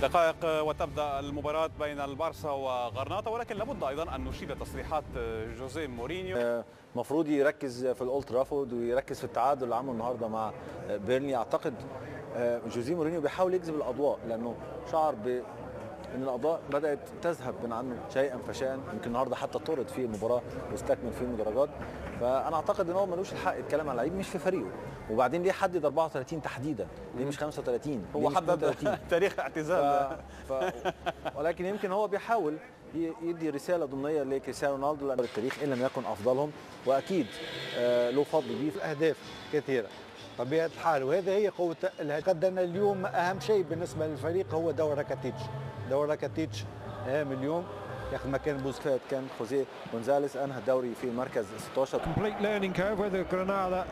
دقائق وتبدأ المباراة بين البارسا وغرناطة، ولكن لابد أيضا أن نشيد تصريحات جوزيه مورينيو. المفروض يركز في الأولد ترافورد ويركز في التعادل اللي عمله النهارده مع بيرنلي. أعتقد جوزيه مورينيو بيحاول يجذب الأضواء لأنه شعر ان الاضواء بدات تذهب من عنه شيئا فشيئا. يمكن النهارده حتى طرد في المباراه واستكمل في المدرجات. فانا اعتقد ان هو ملوش الحق يتكلم على لعيب مش في فريقه. وبعدين ليه حدد 34 تحديدا؟ ليه مش 35؟ هو حدد تاريخ اعتزال. ولكن يمكن هو بيحاول يدي رساله ضمنيه لكريستيانو رونالدو لان التاريخ ان لم يكن افضلهم، واكيد له فضل كبير. الاهداف كثيره طبيعه الحال، وهذا هي قوه قدنا اليوم. اهم شيء بالنسبه للفريق هو دور راكاتيتش. دور راكاتيتش اهم اليوم، ياخذ مكان بوسكيت. كان خوزيه غونزاليز انهى الدوري في مركز 16. Complete learning curve whether Granada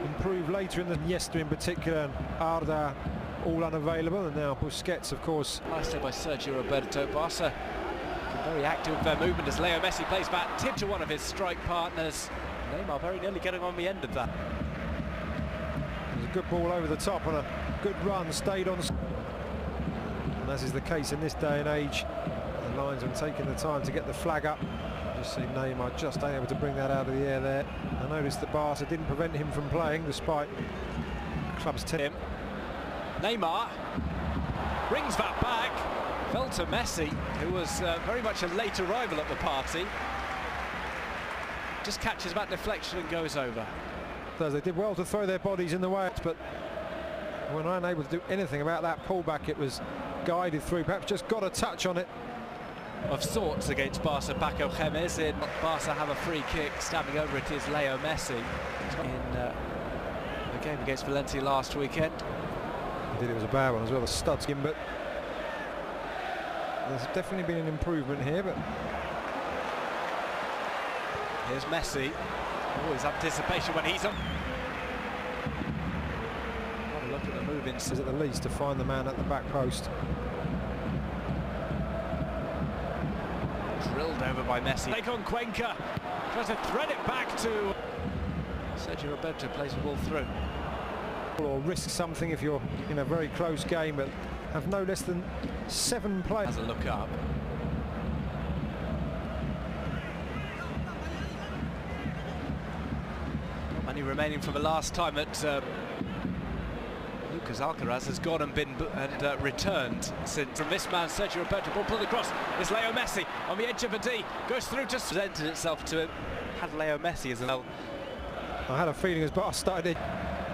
improve later in the Iniesta in particular and Arda all unavailable, and now Busquets of course. Nicely by Sergio Roberto. Barca very active with their movement as Leo Messi plays back, tip to one of his strike partners. Neymar very nearly getting on the end of that. There's a good ball over the top and a good run, stayed on. And as is the case in this day and age, the linesman taking the time to get the flag up. Just see Neymar just able to bring that out of the air there. I noticed that Barca didn't prevent him from playing despite the club's team. Neymar brings that back. Fell to Messy, who was very much a late arrival at the party. Just catches that deflection and goes over. They did well to throw their bodies in the way, but when unable to do anything about that pullback, it was guided through. Perhaps just got a touch on it. Of sorts against Barca. Paco Gémez in. Barca have a free kick. Stabbing over it is Leo Messi in the game against Valencia last weekend. Indeed, it was a bad one as well, the studs game, but there's definitely been an improvement here. But here's Messi. Always anticipation when he's on. Have a look at the move in. At the least to find the man at the back post. Drilled over by Messi. Take on Cuenca. Tries to thread it back to Sergio Roberto. Plays the ball through. Or risk something if you're in a very close game, but have no less than 7 players. Has a look up. Money remaining from the last time that Lucas Alcaraz has gone and been returned since. From this man, Sergio Roberto, ball pulled across. It's Leo Messi on the edge of the D. Goes through to presented itself to him. Had Leo Messi as well. I had a feeling as Barca started it.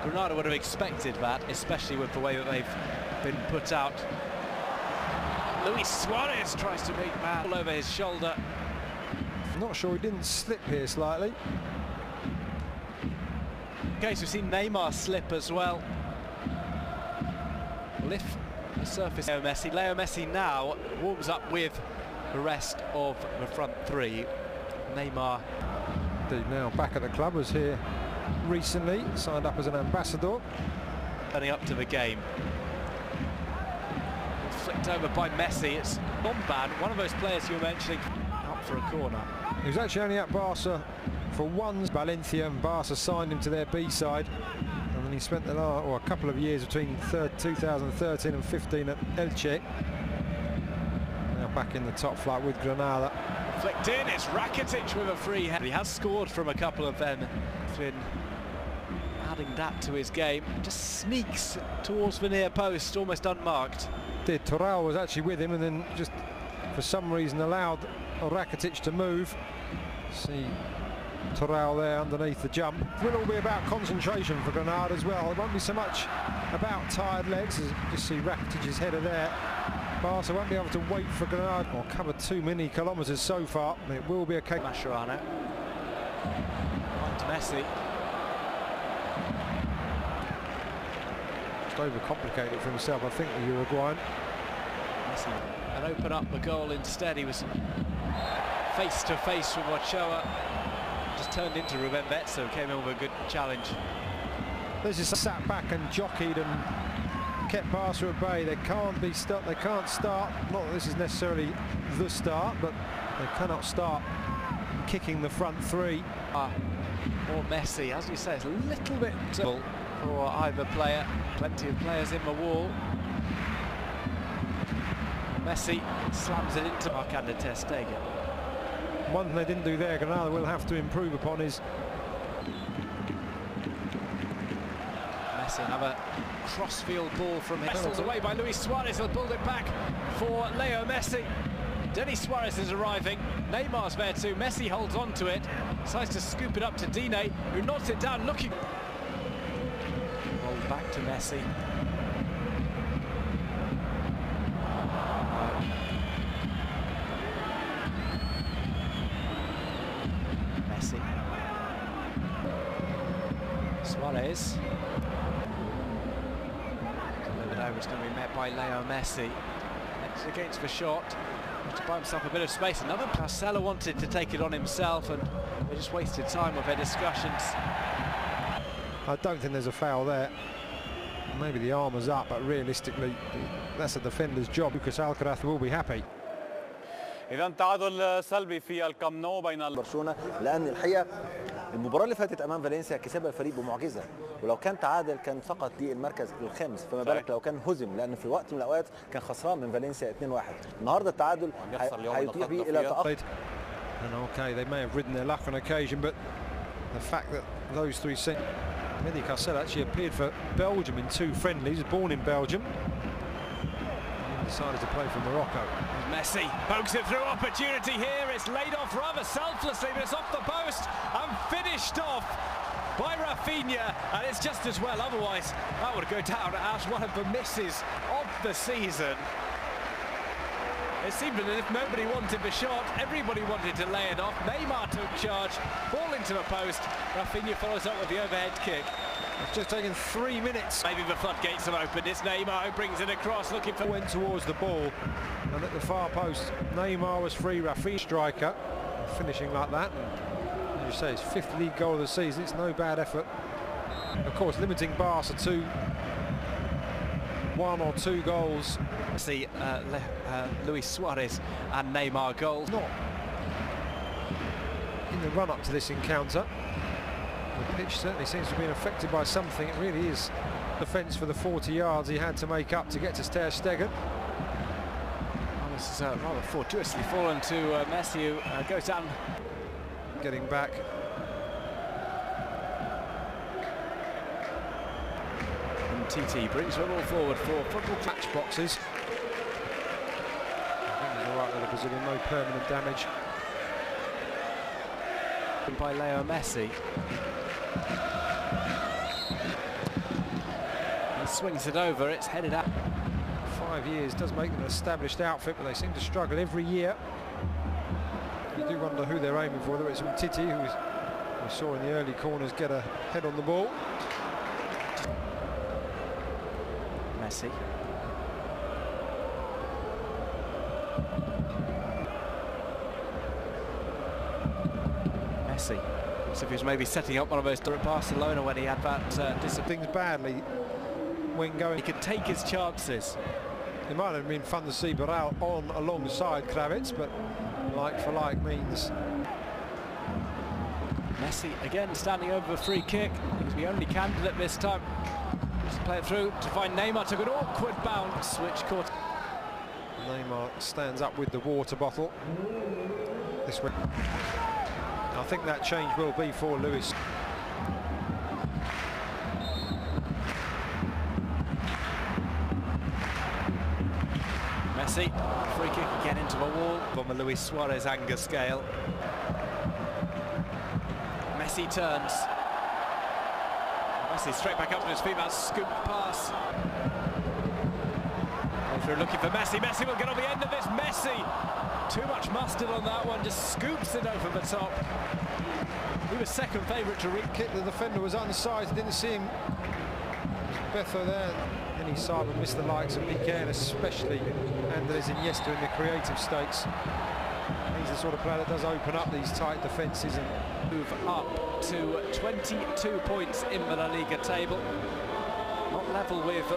Granada would have expected that, especially with the way that they've been put out. Luis Suarez tries to make man all over his shoulder. I'm not sure he didn't slip here slightly. Okay, so we've seen Neymar slip as well. Lift the surface. Leo Messi now warms up with the rest of the front three. Neymar. Now back at the club, was here recently, signed up as an ambassador. Turning up to the game. It's flicked over by Messi. It's Bombad, one of those players you were mentioning, out for a corner. He was actually only at Barca for one. Valencia and Barca signed him to their B side, and then he spent a couple of years between 2013 and 15 at Elche. Now back in the top flight with Granada. Flicked in, it's Rakitic with a free head. He has scored from a couple of them. Been adding that to his game. Just sneaks towards the near post, almost unmarked. Toral was actually with him and then just for some reason allowed Rakitic to move. See Toral there underneath the jump. It will all be about concentration for Granada as well. It won't be so much about tired legs, as you just see Rakitic's header there. Barca won't be able to wait for Granada or cover too many kilometres so far. It will be a case. Mascherano. On to Messi. Just overcomplicated for himself, I think, the Uruguayan. Messi and open up the goal instead. He was face to face with Ochoa. Just turned into Ruben Vetso, came in with a good challenge. They just sat back and jockeyed and kept Barca at bay. They can't be stuck. They can't start. Not that this is necessarily the start, but they cannot start kicking the front three. Or Messi, as you say, it's a little bit for either player. Plenty of players in the wall. Messy slams it into Marc-Andre ter Stegen. One thing they didn't do there, Granada will have to improve upon is... Messy, another cross-field ball from him. Wrestled away by Luis Suarez, he'll build it back for Leo Messi. Denis Suarez is arriving, Neymar's there too, Messi holds on to it, decides to scoop it up to Dine, who nods it down, looking... Rolled back to Messi. Messi. Suarez. Delivered over, it's going to be met by Leo Messi. Next against the shot. To buy himself a bit of space. Another Marcelo wanted to take it on himself and they just wasted time with their discussions. I don't think there's a foul there. Maybe the arm was up, but realistically that's a defender's job. Lucas Alcaraz will be happy. إذا تعادل سلبي في الكامب نو بين برشلونة، لأن الحقيقة المباراة اللي فاتت أمام فالنسيا كسبها الفريق بمعجزة، ولو كان تعادل كان فقط للمركز الخامس، فما بالك لو كان هزم، لأن في وقت من الأوقات كان خسران من فالنسيا 2-1. النهارده التعادل هيتيح به إلى تأهل. And okay, they may have ridden their luck on occasion, but the fact that those three... Mehdi Cassel actually appeared for Belgium in 2 friendlies, born in Belgium. He decided to play for Morocco. Messi pokes it through, opportunity here, it's laid off rather selflessly, but it's off the post and finished off by Rafinha, and it's just as well, otherwise that would go down as one of the misses of the season. It seemed as if nobody wanted the shot, everybody wanted to lay it off. Neymar took charge, ball into the post, Rafinha follows up with the overhead kick. It's just taken 3 minutes. Maybe the floodgates have opened, it's Neymar who brings it across, looking for... Went towards the ball, and at the far post, Neymar was free, Rafinha striker, finishing like that. As you say, his 5th league goal of the season, it's no bad effort. Of course, limiting Barca to 1 or 2 goals. See Luis Suarez and Neymar goals. Not in the run-up to this encounter. The pitch certainly seems to have been affected by something. It really is defence for the 40 yards he had to make up to get to ter Stegen. Oh, this is rather fortuitously fallen to Messi, who goes down. Getting back. And TT brings it all forward for football Match boxes. I think he's all right there, the Brazilian, no permanent damage. By Leo Messi. He swings it over, it's headed up. 5 years does make them an established outfit, but they seem to struggle every year. You do wonder who they're aiming for, whether it's Umtiti, who we saw in the early corners get a head on the ball. Messi. Messi. So if he was maybe setting up one of those at Barcelona when he had that Things badly when going. He could take his chances. It might have been fun to see Barral on alongside Kravitz, but like for like means. Messi again standing over a free kick. He's the only candidate this time. Just play it through to find Neymar. Took an awkward bounce, which caught. Neymar stands up with the water bottle. This way. I think that change will be for Luis. Messi, free kick again into the wall on the Luis Suarez anger scale. Messi turns. Messi straight back up to his feet, that scoop pass. They're looking for Messi. Messi will get on the end of this. Messi! Too much mustard on that one, just scoops it over the top. He was second favourite to kick. The defender was unsized, didn't see him. Betho there. Any side would miss the likes of Piqué, and especially Andres Iniesta in the creative stakes. He's the sort of player that does open up these tight defences and move up to 22 points in the La Liga table. Not level with